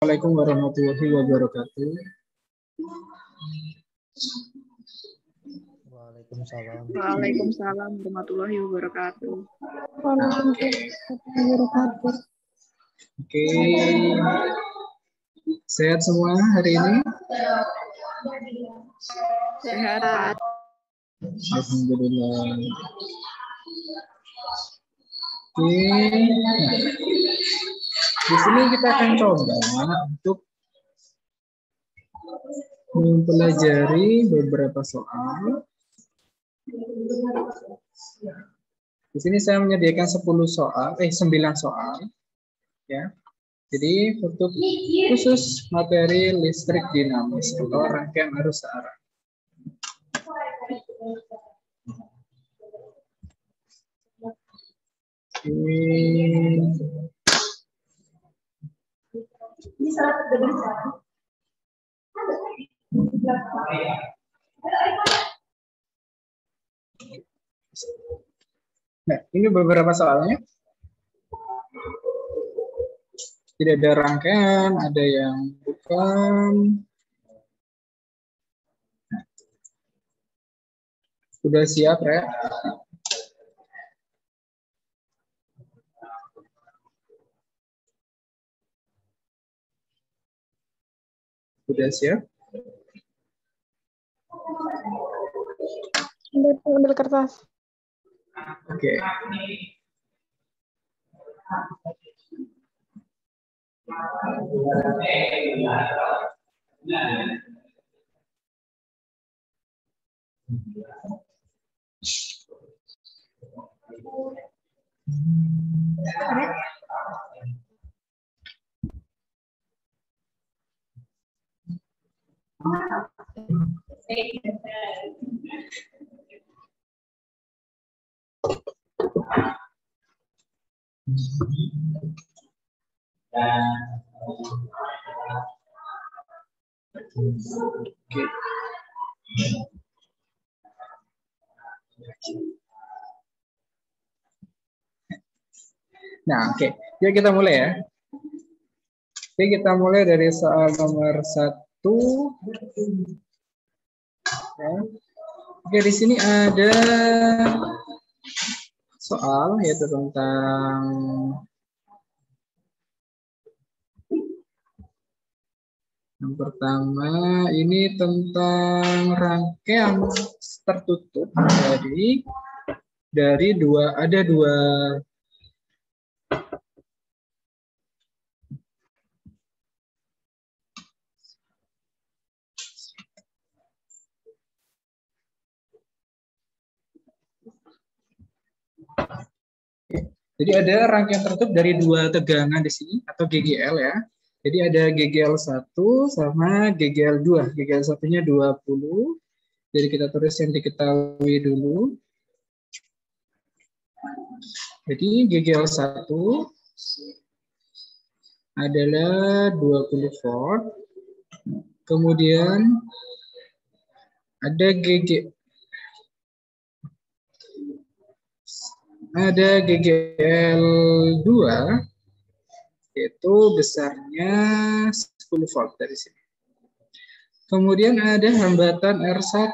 Assalamualaikum warahmatullahi wabarakatuh. Waalaikumsalam. Waalaikumsalam warahmatullahi wabarakatuh. Oke. Sehat semua hari ini? Sehat. Alhamdulillah. Oke. Di sini kita akan coba untuk mempelajari beberapa soal. Di sini saya menyediakan 9 soal, ya. Jadi untuk khusus materi listrik dinamis atau rangkaian arus searah. Ini salah terdengar. Nah, ini beberapa soalnya. Tidak ada rangkaian, ada yang bukan. Sudah siap, Rek? Sudah siap? Ambil kertas. Oke. Nah, oke. Yuk kita mulai ya. Oke, kita mulai dari soal nomor 1. Ya. Oke, di sini ada soal yaitu tentang yang pertama ini tentang rangkaian tertutup dari dua Jadi ada rangkaian tertutup dari 2 tegangan di sini atau GGL ya. Jadi ada GGL 1 sama GGL 2. GGL 1-nya 20. Jadi kita tulis yang diketahui dulu. Jadi GGL 1 adalah 20 volt. Kemudian ada GGL 2 yaitu besarnya 10 volt dari sini. Kemudian ada hambatan R1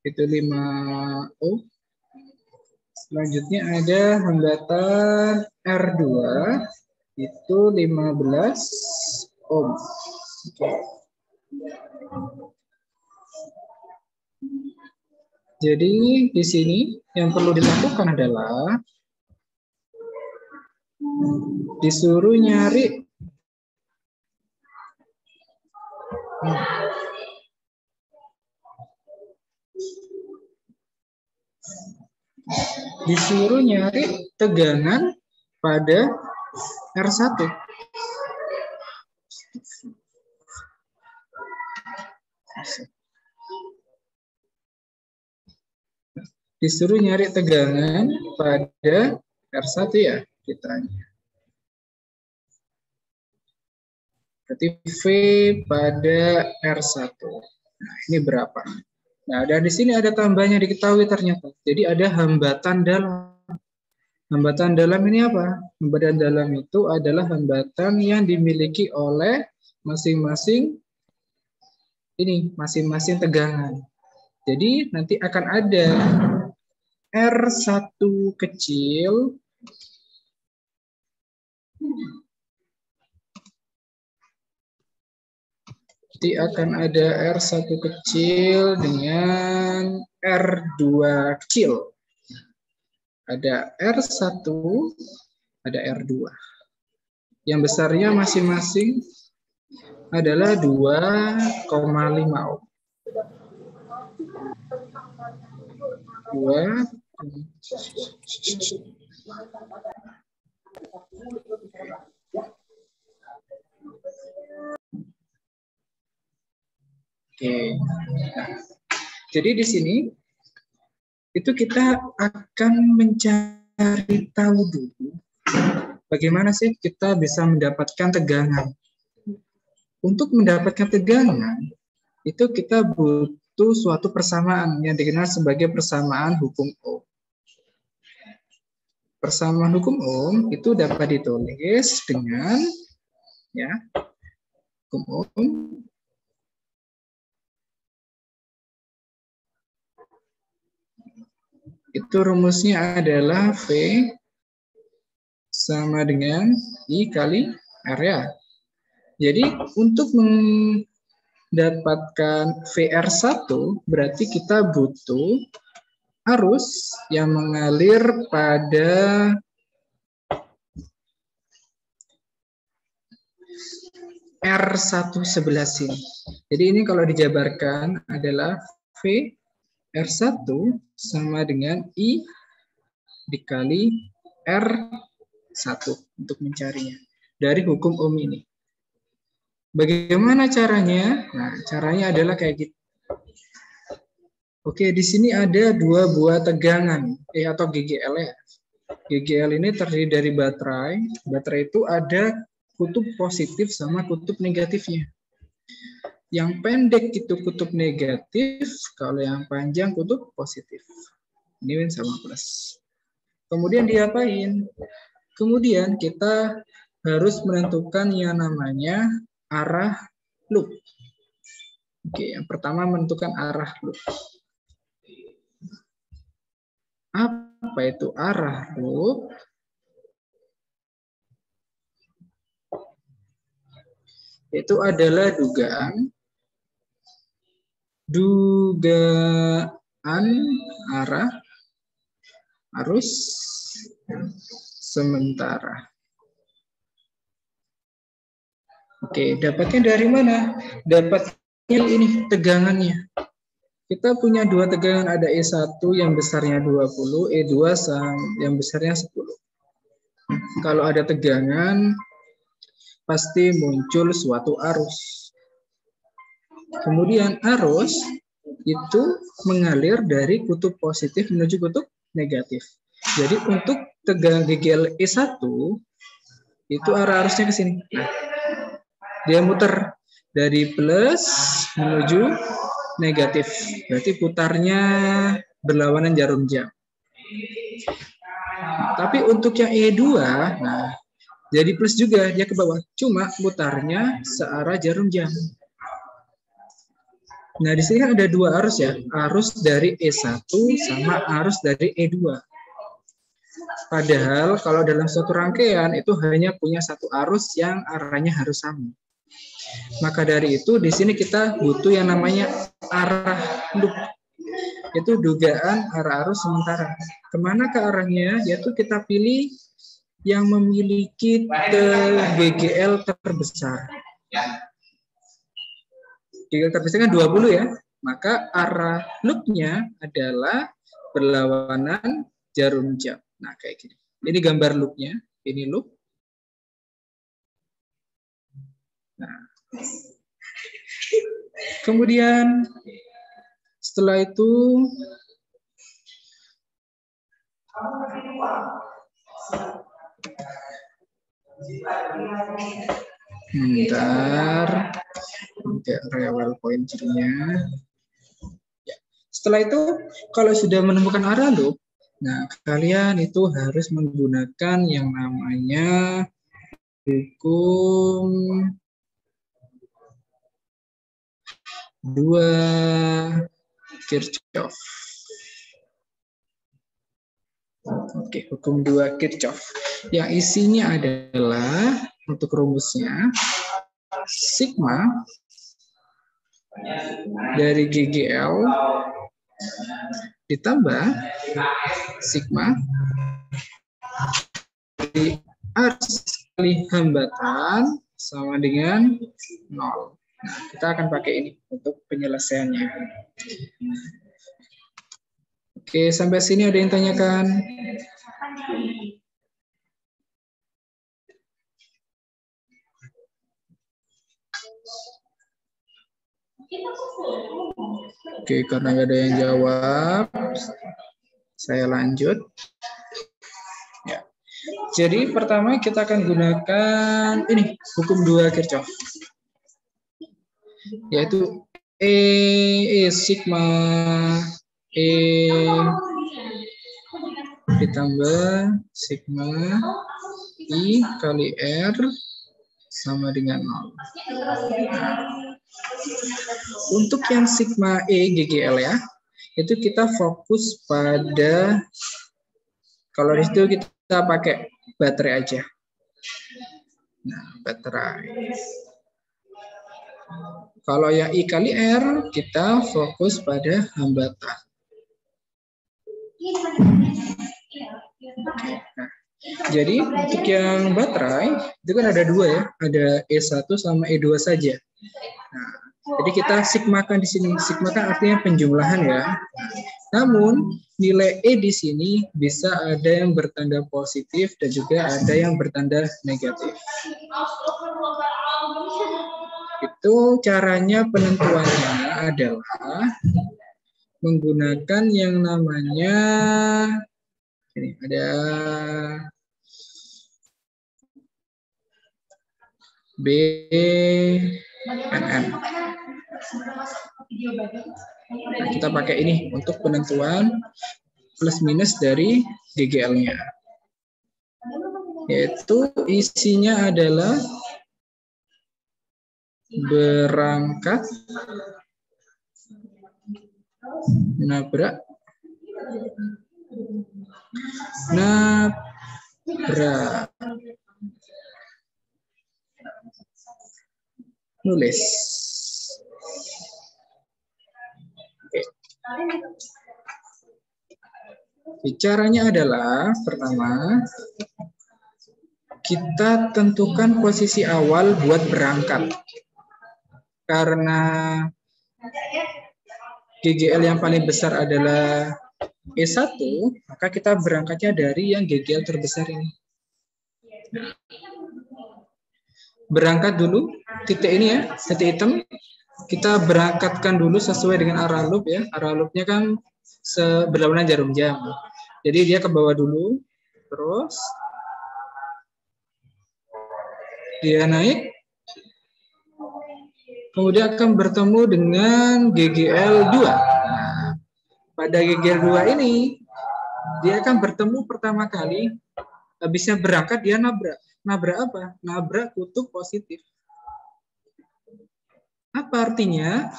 itu 5 ohm. Selanjutnya ada hambatan R2 itu 15 ohm. Oke. Jadi di sini yang perlu dilakukan adalah disuruh nyari tegangan pada R1. Disuruh nyari tegangan pada R1 ya kitanya. Berarti V pada R1. Nah, ini berapa? Nah, dan di sini ada tambahnya diketahui ternyata. Jadi ada hambatan dalam. Hambatan dalam ini apa? Hambatan dalam itu adalah hambatan yang dimiliki oleh masing-masing tegangan. Jadi nanti akan ada R1 kecil dengan R2 kecil. Ada R1, ada R2. Yang besarnya masing-masing adalah 2,5 ohm. 2. Oke. Jadi di sini itu kita akan mencari tahu dulu bagaimana sih kita bisa mendapatkan tegangan. Untuk mendapatkan tegangan itu kita butuh suatu persamaan yang dikenal sebagai persamaan hukum Ohm. Persamaan hukum Ohm itu dapat ditulis dengan hukum Ohm itu rumusnya adalah V sama dengan I kali R ya. Jadi untuk mendapatkan VR1 berarti kita butuh arus yang mengalir pada R1 sebelah sini. Jadi ini kalau dijabarkan adalah V R1 sama dengan I dikali R1 untuk mencarinya dari hukum Ohm ini. Bagaimana caranya? Nah, caranya adalah kayak gitu. Oke, di sini ada dua buah tegangan atau GGL ya. GGL ini terdiri dari baterai. Baterai itu ada kutub positif sama kutub negatifnya. Yang pendek itu kutub negatif, kalau yang panjang kutub positif. Ini sama plus. Kemudian diapain? Kemudian kita harus menentukan yang namanya arah loop. Oke, yang pertama menentukan arah loop. Apa itu arah loop? Itu adalah dugaan arah arus sementara. Oke, dapatnya dari mana? Dapatnya ini tegangannya. Kita punya dua tegangan, ada E1 yang besarnya 20, E2 yang besarnya 10. Kalau ada tegangan, pasti muncul suatu arus. Kemudian arus itu mengalir dari kutub positif menuju kutub negatif. Jadi untuk tegangan GGL E1, itu arah arusnya ke sini. Nah, dia muter dari plus menuju negatif. Berarti putarnya berlawanan jarum jam. Tapi untuk yang E2, nah jadi plus juga, dia ke bawah. Cuma putarnya searah jarum jam. Nah, di sini kan ada dua arus ya. Arus dari E1 sama arus dari E2. Padahal kalau dalam suatu rangkaian itu hanya punya satu arus yang arahnya harus sama. Maka dari itu di sini kita butuh yang namanya arah loop. Itu dugaan arah arus sementara. Kemana ke arahnya? Yaitu kita pilih yang memiliki GGL terbesar. GGL terbesar kan 20 ya. Maka arah loopnya adalah berlawanan jarum jam. Nah, kayak gini. Ini gambar loopnya. Ini loop. Nah. Kemudian setelah itu bentar, tidak rewel poin jadinya. Ya. Setelah itu kalau sudah menemukan arah loop, Nah, kalian itu harus menggunakan yang namanya hukum dua Kirchhoff. Oke, hukum dua Kirchhoff. Yang isinya adalah untuk rumusnya sigma dari GGL ditambah sigma dari arus kali hambatan sama dengan 0. Nah, kita akan pakai ini untuk penyelesaiannya. Oke, sampai sini ada yang tanyakan? Oke, karena nggak ada yang jawab, saya lanjut. Ya. Jadi pertama kita akan gunakan ini hukum 2 Kirchhoff, yaitu E sigma E ditambah sigma I kali R sama dengan 0. Untuk yang sigma E GGL ya, itu kita fokus pada, kalau di situ kita pakai baterai aja. Nah, baterai. Kalau yang I kali R, kita fokus pada hambatan. Nah, jadi untuk yang baterai, itu kan ada dua ya, ada E1 sama E2 saja. Nah, jadi kita sigmakan di sini. Sigmakan artinya penjumlahan ya. Namun nilai E di sini bisa ada yang bertanda positif dan juga ada yang bertanda negatif. Itu caranya penentuannya adalah menggunakan yang namanya ini ada BNN. Nah, kita pakai ini untuk penentuan plus minus dari GGL-nya. Yaitu isinya adalah berangkat, nabrak, nulis. Oke. Caranya adalah pertama kita tentukan posisi awal buat berangkat. Karena GGL yang paling besar adalah E1, maka kita berangkatnya dari yang GGL terbesar ini. Berangkat dulu, titik ini ya, titik hitam. Kita berangkatkan dulu sesuai dengan arah loop ya. Arah loopnya kan berlawanan jarum jam. Jadi dia ke bawah dulu, terus dia naik, kemudian akan bertemu dengan GGL 2. Nah, pada GGL 2 ini, dia akan bertemu pertama kali, habisnya berangkat dia nabrak. Nabrak apa? Nabrak kutub positif. Apa artinya?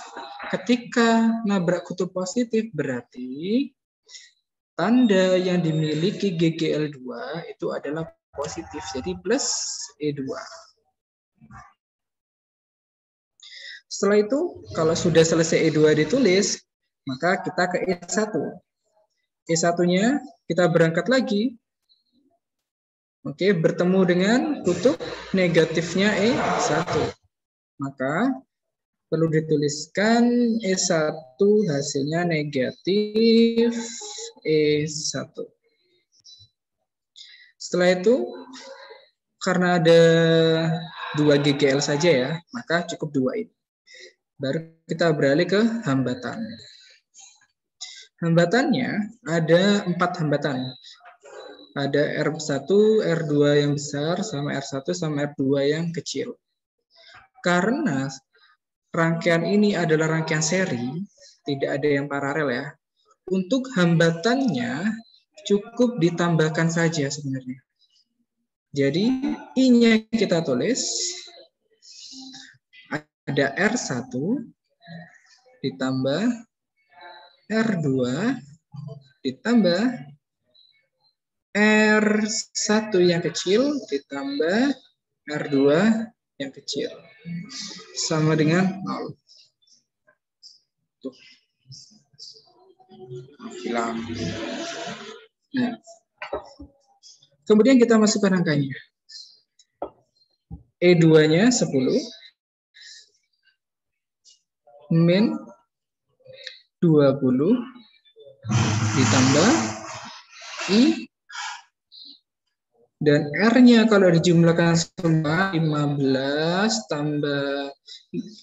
Ketika nabrak kutub positif berarti tanda yang dimiliki GGL 2 itu adalah positif, jadi plus E2. Setelah itu, kalau sudah selesai E2 ditulis, maka kita ke E1. E1-nya kita berangkat lagi. Oke, bertemu dengan kutub negatifnya E1. Maka perlu dituliskan E1 hasilnya negatif E1. Setelah itu, karena ada 2 GGL saja ya, maka cukup 2 ini. Baru kita beralih ke hambatan. Hambatannya ada 4 hambatan. Ada R1, R2 yang besar, sama R1, sama R2 yang kecil. Karena rangkaian ini adalah rangkaian seri, tidak ada yang paralel ya. Untuk hambatannya cukup ditambahkan saja sebenarnya. Jadi I-nya kita tulis ada R1 ditambah R2 ditambah R1 yang kecil ditambah R2 yang kecil. Sama dengan 0. Tuh. Hilang. Nah. Kemudian kita masukkan angkanya. E2-nya 10 min 20 ditambah I dan R-nya kalau dijumlahkan semua 15 tambah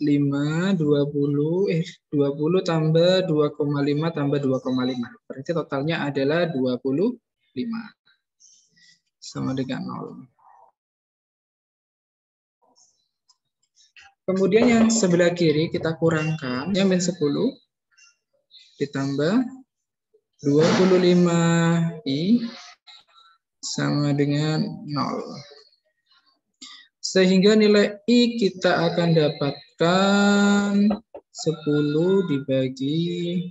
5 20 tambah 2,5 tambah 2,5. Berarti totalnya adalah 25. Sama dengan 0. Kemudian yang sebelah kiri kita kurangkan, yang min 10 ditambah 25I sama dengan 0. Sehingga nilai I kita akan dapatkan 10 dibagi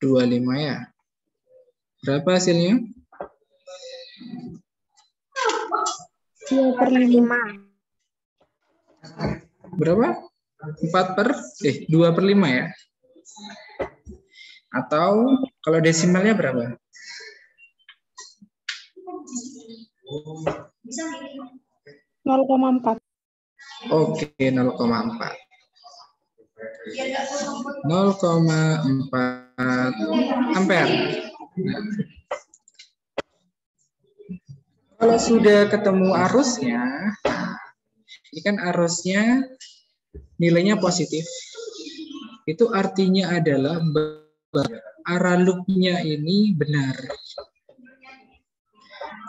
25 ya. Berapa hasilnya? 2/5. Berapa? 2/5 ya? Atau kalau desimalnya berapa? (0,4). Oke, 0,4. 0,4 ampere. Kalau sudah ketemu arusnya, ini kan arusnya nilainya positif. Itu artinya adalah arah loopnya ini benar.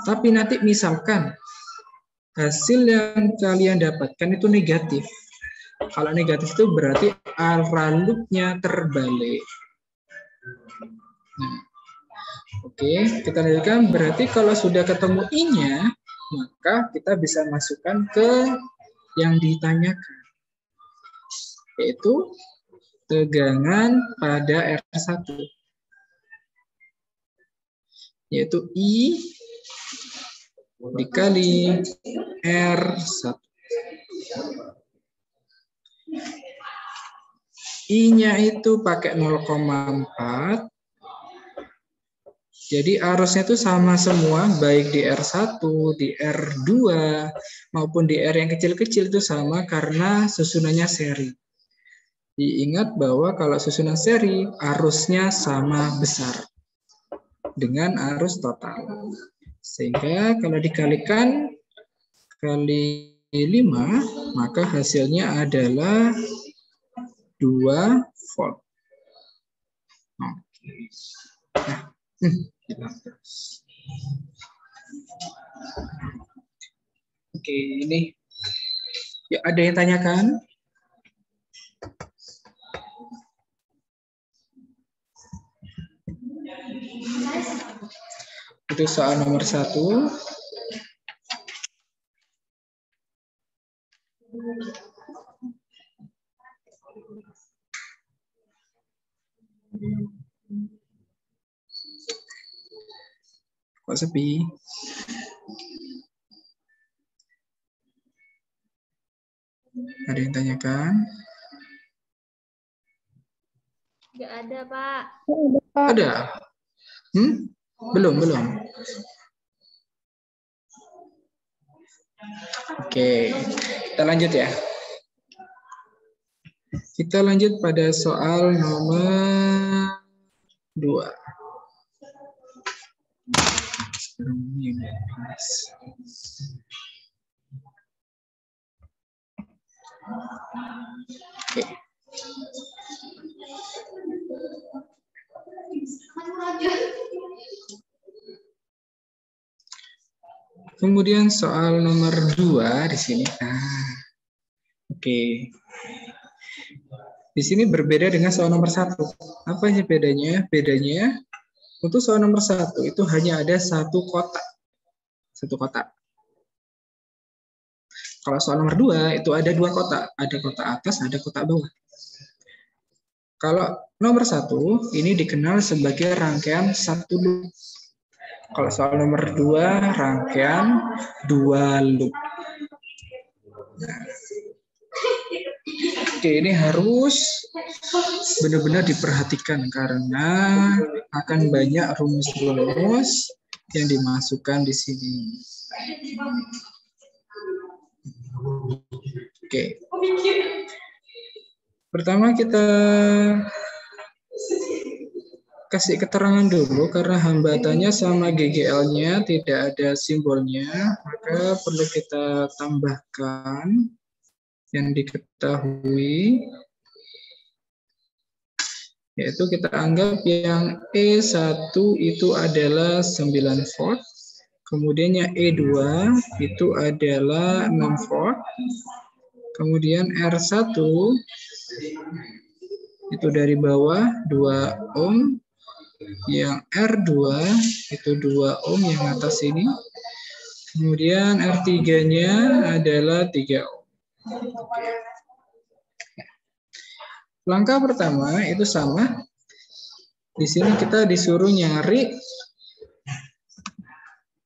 Tapi nanti misalkan hasil yang kalian dapatkan itu negatif. Kalau negatif itu berarti arah loopnya terbalik. Nah, oke, kita lanjutkan. Berarti kalau sudah ketemu I-nya, maka kita bisa masukkan ke yang ditanyakan, yaitu tegangan pada R1, yaitu I dikali R1. I-nya itu pakai 0,4. Jadi arusnya itu sama semua, baik di R1, di R2, maupun di R yang kecil-kecil itu sama karena susunannya seri. Diingat bahwa kalau susunan seri, arusnya sama besar dengan arus total. Sehingga kalau dikalikan kali 5, maka hasilnya adalah 2 volt. Oke. Nah, oke, ini ya, ada yang tanyakan? Itu soal nomor 1. Kok sepi? Ada yang tanyakan? Nggak ada, Pak. Ada? Belum. Oke, kita lanjut ya. Kita lanjut pada soal nomor 2. Oke. Kemudian soal nomor 2 di sini. Oke. Di sini berbeda dengan soal nomor 1. Apa sih bedanya? Bedanya Untuk soal nomor 1 itu hanya ada satu kotak. Satu kotak. Kalau soal nomor 2 itu ada dua kotak. Ada kotak atas, ada kotak bawah. Kalau nomor 1 ini dikenal sebagai rangkaian satu loop. Kalau soal nomor 2 rangkaian dua loop. Nah. Oke, ini harus benar-benar diperhatikan karena akan banyak rumus-rumus yang dimasukkan di sini. Oke. Pertama kita kasih keterangan dulu karena hambatannya sama GGL-nya tidak ada simbolnya, maka perlu kita tambahkan yang diketahui, yaitu kita anggap yang E1 itu adalah 9 volt, kemudian yang E2 itu adalah 6 volt, kemudian R1 itu dari bawah 2 ohm, yang R2 itu 2 ohm yang atas ini, kemudian R3-nya adalah 3 ohm. Langkah pertama itu sama. Di sini kita disuruh nyari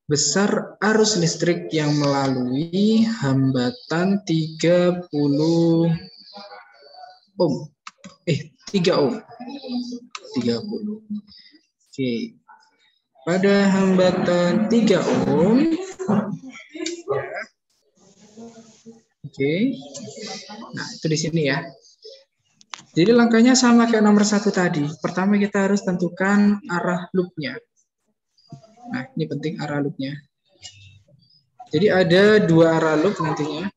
besar arus listrik yang melalui hambatan 30 ohm. 3 ohm. 30. Oke. Pada hambatan 3 ohm. Oke. Nah, itu di sini ya. Jadi langkahnya sama kayak nomor 1 tadi. Pertama kita harus tentukan arah loopnya. Nah, ini penting arah loopnya. Jadi ada dua arah loop nantinya.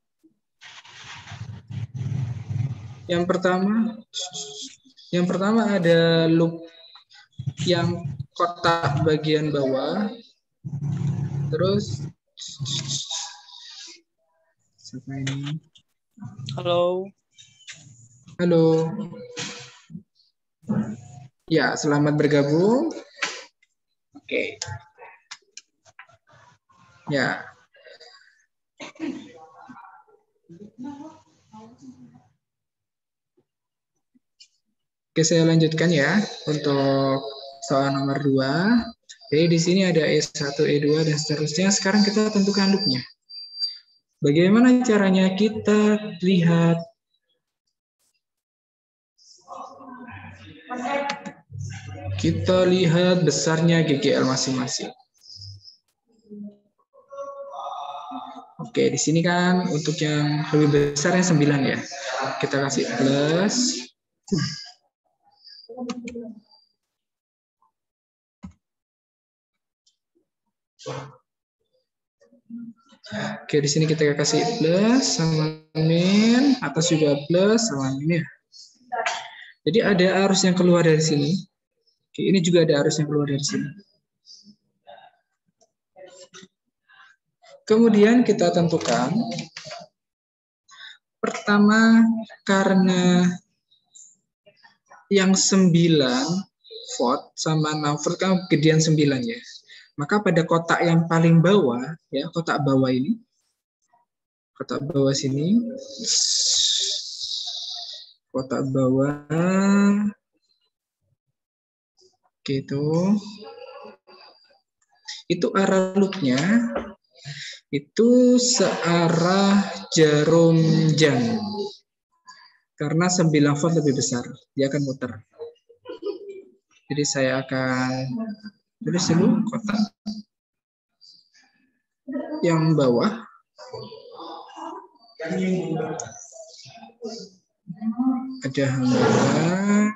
Yang pertama ada loop yang kotak bagian bawah. Terus siapa ini? Halo. Halo. Ya, selamat bergabung. Oke. Ya. Oke, saya lanjutkan ya untuk soal nomor 2. Jadi di sini ada E1, E2 dan seterusnya. Sekarang kita tentukan loopnya. Bagaimana caranya kita lihat? Kita lihat besarnya GGL masing-masing. Oke, di sini kan untuk yang lebih besar yang 9 ya. Kita kasih plus. Oke, di sini kita kasih plus sama min, atas juga plus sama min. Jadi ada arus yang keluar dari sini. Oke, ini juga ada arus yang keluar dari sini. Kemudian kita tentukan. Pertama, karena yang 9 volt sama 6 volt kan gedean 9 ya. Maka pada kotak yang paling bawah, ya kotak bawah ini, kotak bawah sini, kotak bawah, gitu. Itu arah loopnya itu searah jarum jam. Karena 9 volt lebih besar, dia akan muter. Jadi saya akan tulis dulu kotak yang bawah. Ada hambatan.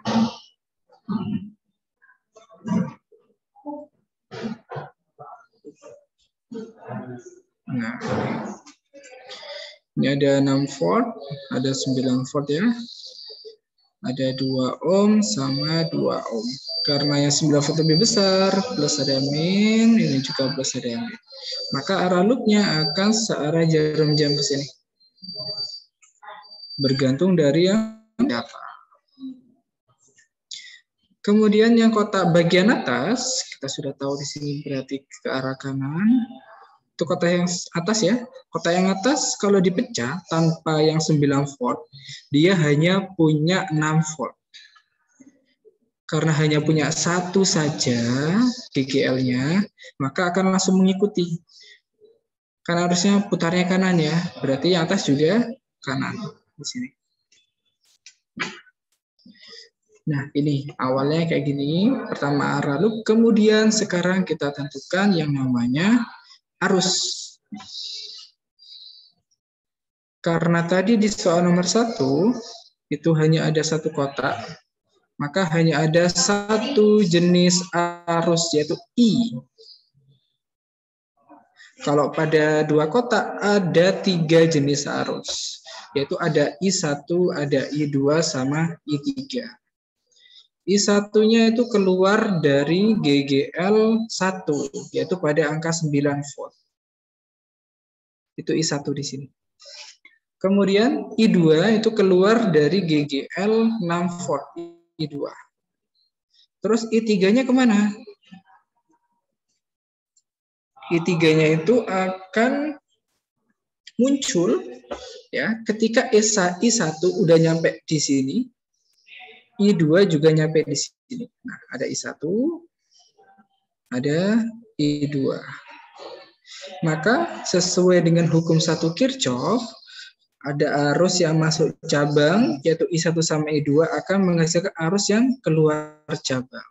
Nah, ini ada 6 volt, ada 9 volt ya. Ada 2 ohm sama 2 ohm. Karena yang 9 volt lebih besar, plus ada min, ini juga plus ada min. Maka arah loopnya akan searah jarum jam ke sini. Bergantung dari yang apa. Kemudian yang kotak bagian atas, kita sudah tahu di sini berarti ke arah kanan. Itu kotak yang atas ya. Kotak yang atas kalau dipecah tanpa yang 9 volt, dia hanya punya 6 volt. Karena hanya punya satu saja GGL-nya, maka akan langsung mengikuti. Karena harusnya putarnya kanan ya, berarti yang atas juga kanan di sini. Nah, ini awalnya kayak gini. Pertama arah loop, kemudian sekarang kita tentukan yang namanya arus. Karena tadi di soal nomor 1, itu hanya ada satu kotak, maka hanya ada satu jenis arus, yaitu I. Kalau pada 2 kotak, ada 3 jenis arus, yaitu ada I1, ada I2, sama I3. I1-nya itu keluar dari GGL 1, yaitu pada angka 9 volt. Itu I1 di sini. Kemudian I2 itu keluar dari GGL 6 volt, I2. Terus I3-nya kemana? I3-nya itu akan muncul ya ketika I1 udah nyampe di sini. I2 juga nyampe di sini. Nah, ada I1, ada I2. Maka sesuai dengan hukum 1 Kirchhoff, ada arus yang masuk cabang, yaitu I1 sama I2 akan menghasilkan arus yang keluar cabang,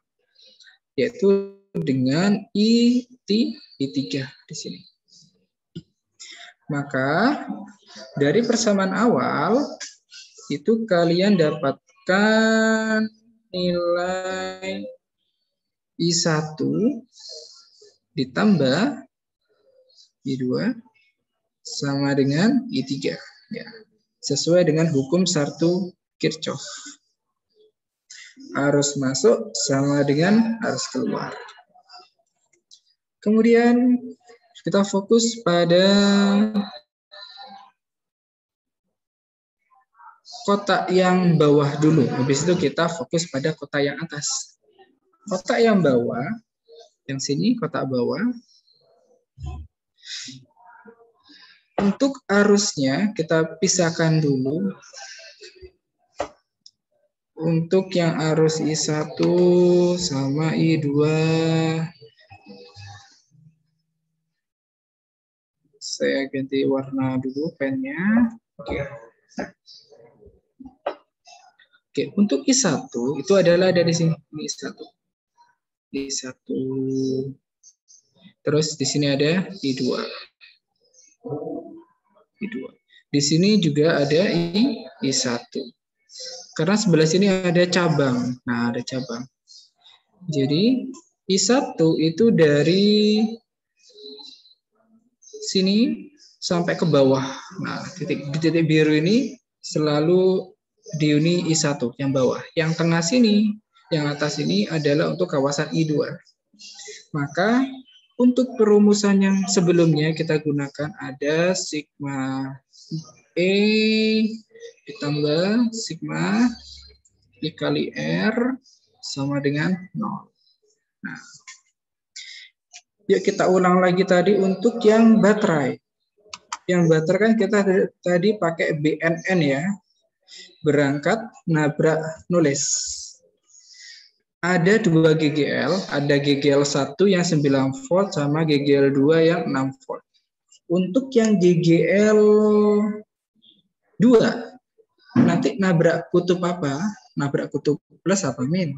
yaitu dengan I3 di sini. Maka dari persamaan awal, itu kalian dapat nilai I1 ditambah I2 sama dengan I3 ya, sesuai dengan hukum 1 Kirchhoff. Arus masuk sama dengan arus keluar. Kemudian kita fokus pada kotak yang bawah dulu. Habis itu kita fokus pada kotak yang atas. Kotak yang bawah, yang sini kotak bawah. Untuk arusnya kita pisahkan dulu. Untuk yang arus I1 sama I2, saya ganti warna dulu pennya. Oke. Oke, untuk I1 itu adalah dari sini, ini I1. I1. Terus di sini ada I2. I2. Di sini juga ada I1. Karena sebelah sini ada cabang. Nah, ada cabang. Jadi I1 itu dari sini sampai ke bawah. Nah, titik biru ini selalu diuni I1 yang bawah. Yang tengah sini, yang atas ini adalah untuk kawasan I2. Maka untuk perumusan yang sebelumnya kita gunakan ada sigma E ditambah sigma I kali R sama dengan 0. Nah, yuk kita ulang lagi tadi untuk yang baterai. Yang baterai kan kita tadi pakai BNN ya. Berangkat, nabrak, nulis. Ada 2 GGL, ada GGL 1 yang 9 volt sama GGL 2 yang 6 volt. Untuk yang GGL 2, nanti nabrak kutub apa? Nabrak kutub plus apa min?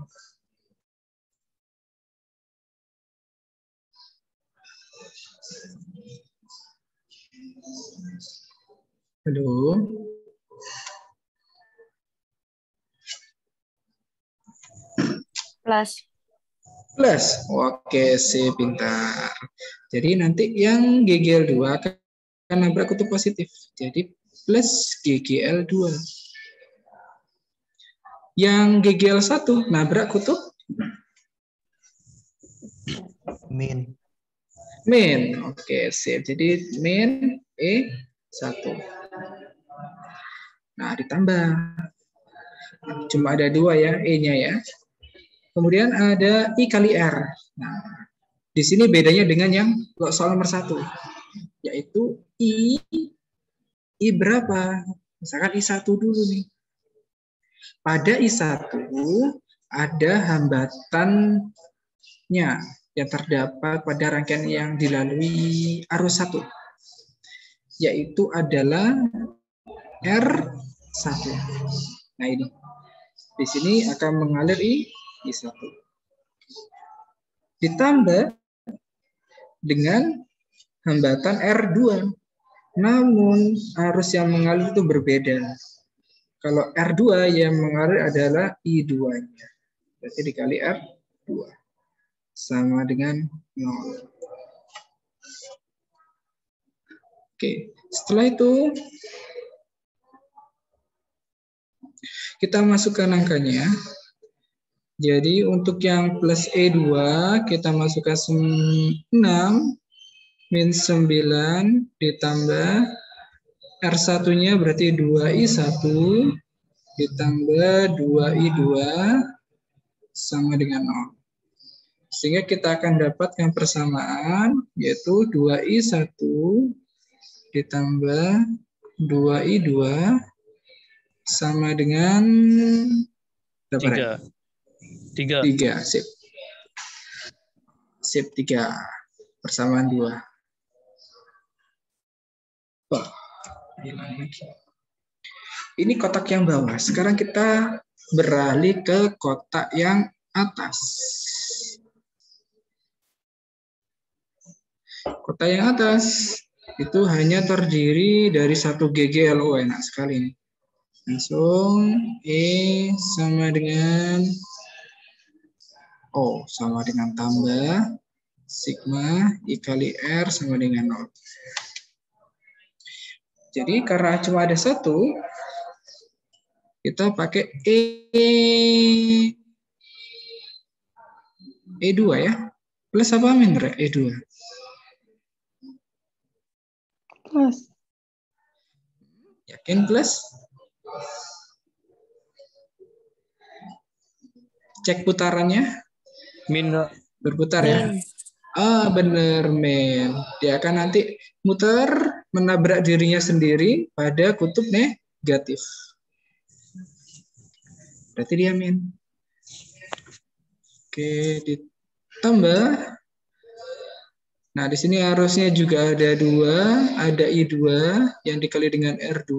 Halo? Plus. Plus. Oke, sih pintar. Jadi nanti yang GGL 2 akan nabrak kutub positif. Jadi plus GGL 2. Yang GGL 1 nabrak kutub min. Min. Oke, sip. Jadi min E1. Nah, ditambah. Cuma ada 2 ya, E-nya ya. Kemudian ada I kali R. Nah, di sini bedanya dengan yang soal nomor 1, yaitu I berapa? Misalkan I1 dulu nih. Pada I1 ada hambatannya yang terdapat pada rangkaian yang dilalui arus 1, yaitu adalah R1. Nah ini, di sini akan mengalir I1. Ditambah dengan hambatan R2. Namun arus yang mengalir itu berbeda. Kalau R2 yang mengalir adalah I2-nya. Berarti dikali R2. Sama dengan 0. Oke, setelah itu kita masukkan angkanya. Jadi untuk yang plus E2 kita masukkan 6 min 9 ditambah R1-nya berarti 2I1 ditambah 2I2 sama dengan 0. Sehingga kita akan dapat yang persamaan yaitu 2I1 ditambah 2I2 sama dengan 3. 3, sip. Sip 3. Persamaan 2. Oh, ini kotak yang bawah. Sekarang kita beralih ke kotak yang atas. Kotak yang atas itu hanya terdiri dari 1 GGL. Oh, enak sekali. Langsung E sama dengan O sama dengan tambah sigma I kali R sama dengan 0. Jadi karena cuma ada 1, kita pakai E2 ya. Plus apa min E2? Plus. Yakin plus? Cek putarannya. Min. Berputar ya. Ah, bener men. Dia akan nanti muter menabrak dirinya sendiri pada kutub negatif. Berarti dia min. Oke, ditambah. Nah, di sini arusnya juga ada 2, ada I2 yang dikali dengan R2.